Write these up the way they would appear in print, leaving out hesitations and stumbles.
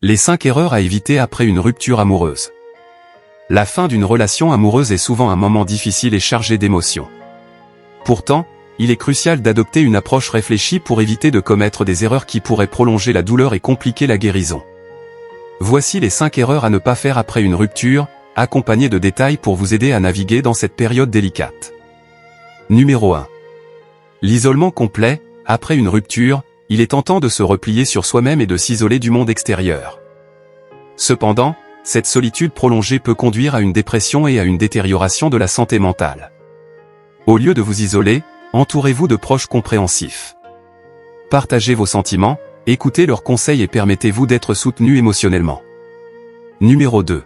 Les 5 erreurs à éviter après une rupture amoureuse. La fin d'une relation amoureuse est souvent un moment difficile et chargé d'émotions. Pourtant, il est crucial d'adopter une approche réfléchie pour éviter de commettre des erreurs qui pourraient prolonger la douleur et compliquer la guérison. Voici les 5 erreurs à ne pas faire après une rupture, accompagnées de détails pour vous aider à naviguer dans cette période délicate. Numéro 1. L'isolement complet. Après une rupture, il est tentant de se replier sur soi-même et de s'isoler du monde extérieur. Cependant, cette solitude prolongée peut conduire à une dépression et à une détérioration de la santé mentale. Au lieu de vous isoler, entourez-vous de proches compréhensifs. Partagez vos sentiments, écoutez leurs conseils et permettez-vous d'être soutenu émotionnellement. Numéro 2.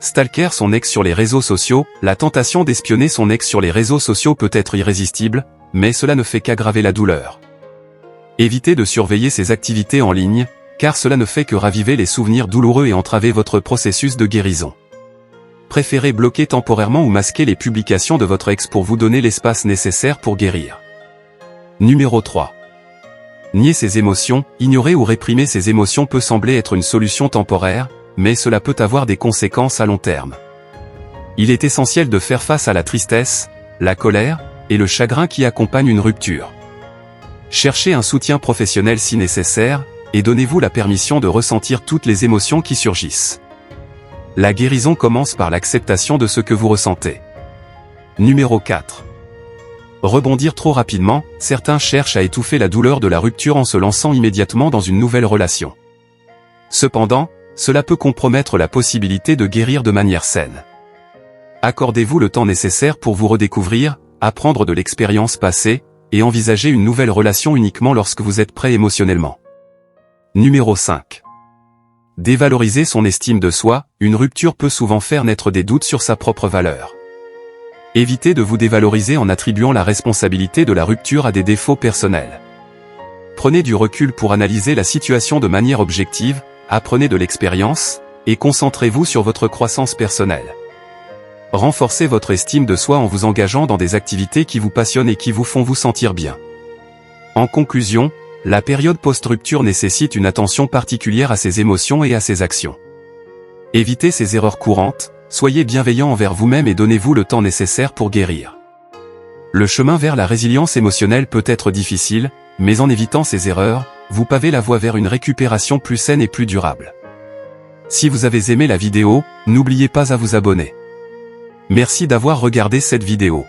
Stalker son ex sur les réseaux sociaux. La tentation d'espionner son ex sur les réseaux sociaux peut être irrésistible, mais cela ne fait qu'aggraver la douleur. Évitez de surveiller ses activités en ligne, car cela ne fait que raviver les souvenirs douloureux et entraver votre processus de guérison. Préférez bloquer temporairement ou masquer les publications de votre ex pour vous donner l'espace nécessaire pour guérir. Numéro 3. Nier ses émotions. Ignorer ou réprimer ses émotions peut sembler être une solution temporaire, mais cela peut avoir des conséquences à long terme. Il est essentiel de faire face à la tristesse, la colère, et le chagrin qui accompagnent une rupture. Cherchez un soutien professionnel si nécessaire, et donnez-vous la permission de ressentir toutes les émotions qui surgissent. La guérison commence par l'acceptation de ce que vous ressentez. Numéro 4. Rebondir trop rapidement. Certains cherchent à étouffer la douleur de la rupture en se lançant immédiatement dans une nouvelle relation. Cependant, cela peut compromettre la possibilité de guérir de manière saine. Accordez-vous le temps nécessaire pour vous redécouvrir, apprendre de l'expérience passée, et envisager une nouvelle relation uniquement lorsque vous êtes prêt émotionnellement. Numéro 5. Dévaloriser son estime de soi. Une rupture peut souvent faire naître des doutes sur sa propre valeur. Évitez de vous dévaloriser en attribuant la responsabilité de la rupture à des défauts personnels. Prenez du recul pour analyser la situation de manière objective, apprenez de l'expérience, et concentrez-vous sur votre croissance personnelle. Renforcez votre estime de soi en vous engageant dans des activités qui vous passionnent et qui vous font vous sentir bien. En conclusion, la période post-rupture nécessite une attention particulière à ses émotions et à ses actions. Évitez ces erreurs courantes, soyez bienveillant envers vous-même et donnez-vous le temps nécessaire pour guérir. Le chemin vers la résilience émotionnelle peut être difficile, mais en évitant ces erreurs, vous pavez la voie vers une récupération plus saine et plus durable. Si vous avez aimé la vidéo, n'oubliez pas à vous abonner. Merci d'avoir regardé cette vidéo.